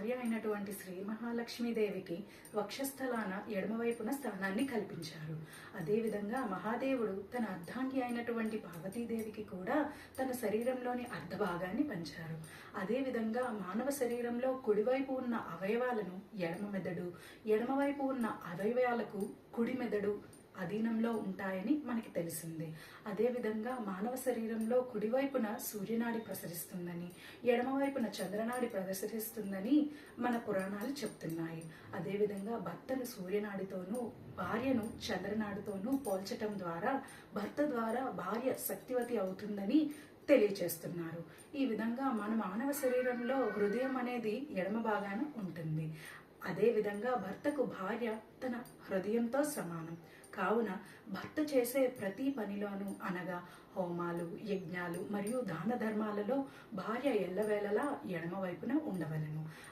భార్య అయినటువంటి శ్రీ మహాలక్ష్మీదేవికి వక్షస్థలాన ఎడమవైపున స్థానాన్ని కల్పించారు. అదేవిధంగా మహాదేవుడు తన అర్ధాంగి అయినటువంటి పార్వతీదేవికి కూడా తన శరీరంలోని అర్ధభాగాన్ని పంచారు. అదేవిధంగా మానవ శరీరంలో కుడివైపు ఉన్న అవయవాలను ఎడమ మెదడు, ఎడమవైపు ఉన్న అవయవాలకు కుడి మెదడు అధీనంలో ఉంటాయని మనకి తెలిసింది. అదేవిధంగా మానవ శరీరంలో కుడివైపున సూర్యనాడి ప్రసరిస్తుందని, ఎడమవైపున చంద్రనాడి ప్రసరిస్తుందని మన పురాణాలు చెప్తున్నాయి. అదేవిధంగా భర్తను సూర్యనాడితోనూ భార్యను చంద్రనాడితోనూ పోల్చటం ద్వారా భర్త ద్వారా భార్య శక్తివతి అవుతుందని తెలియచేస్తున్నారు. ఈ విధంగా మన మానవ శరీరంలో హృదయం అనేది ఎడమ భాగాన ఉంటుంది. అదేవిధంగా భర్తకు భార్య తన హృదయంతో సమానం. కావున భర్త చేసే ప్రతి పనిలోనూ అనగా హోమాలు, యజ్ఞాలు మరియు దాన ధర్మాలలో భార్య ఎల్లవేళలా ఎడమ వైపున ఉండవలెను.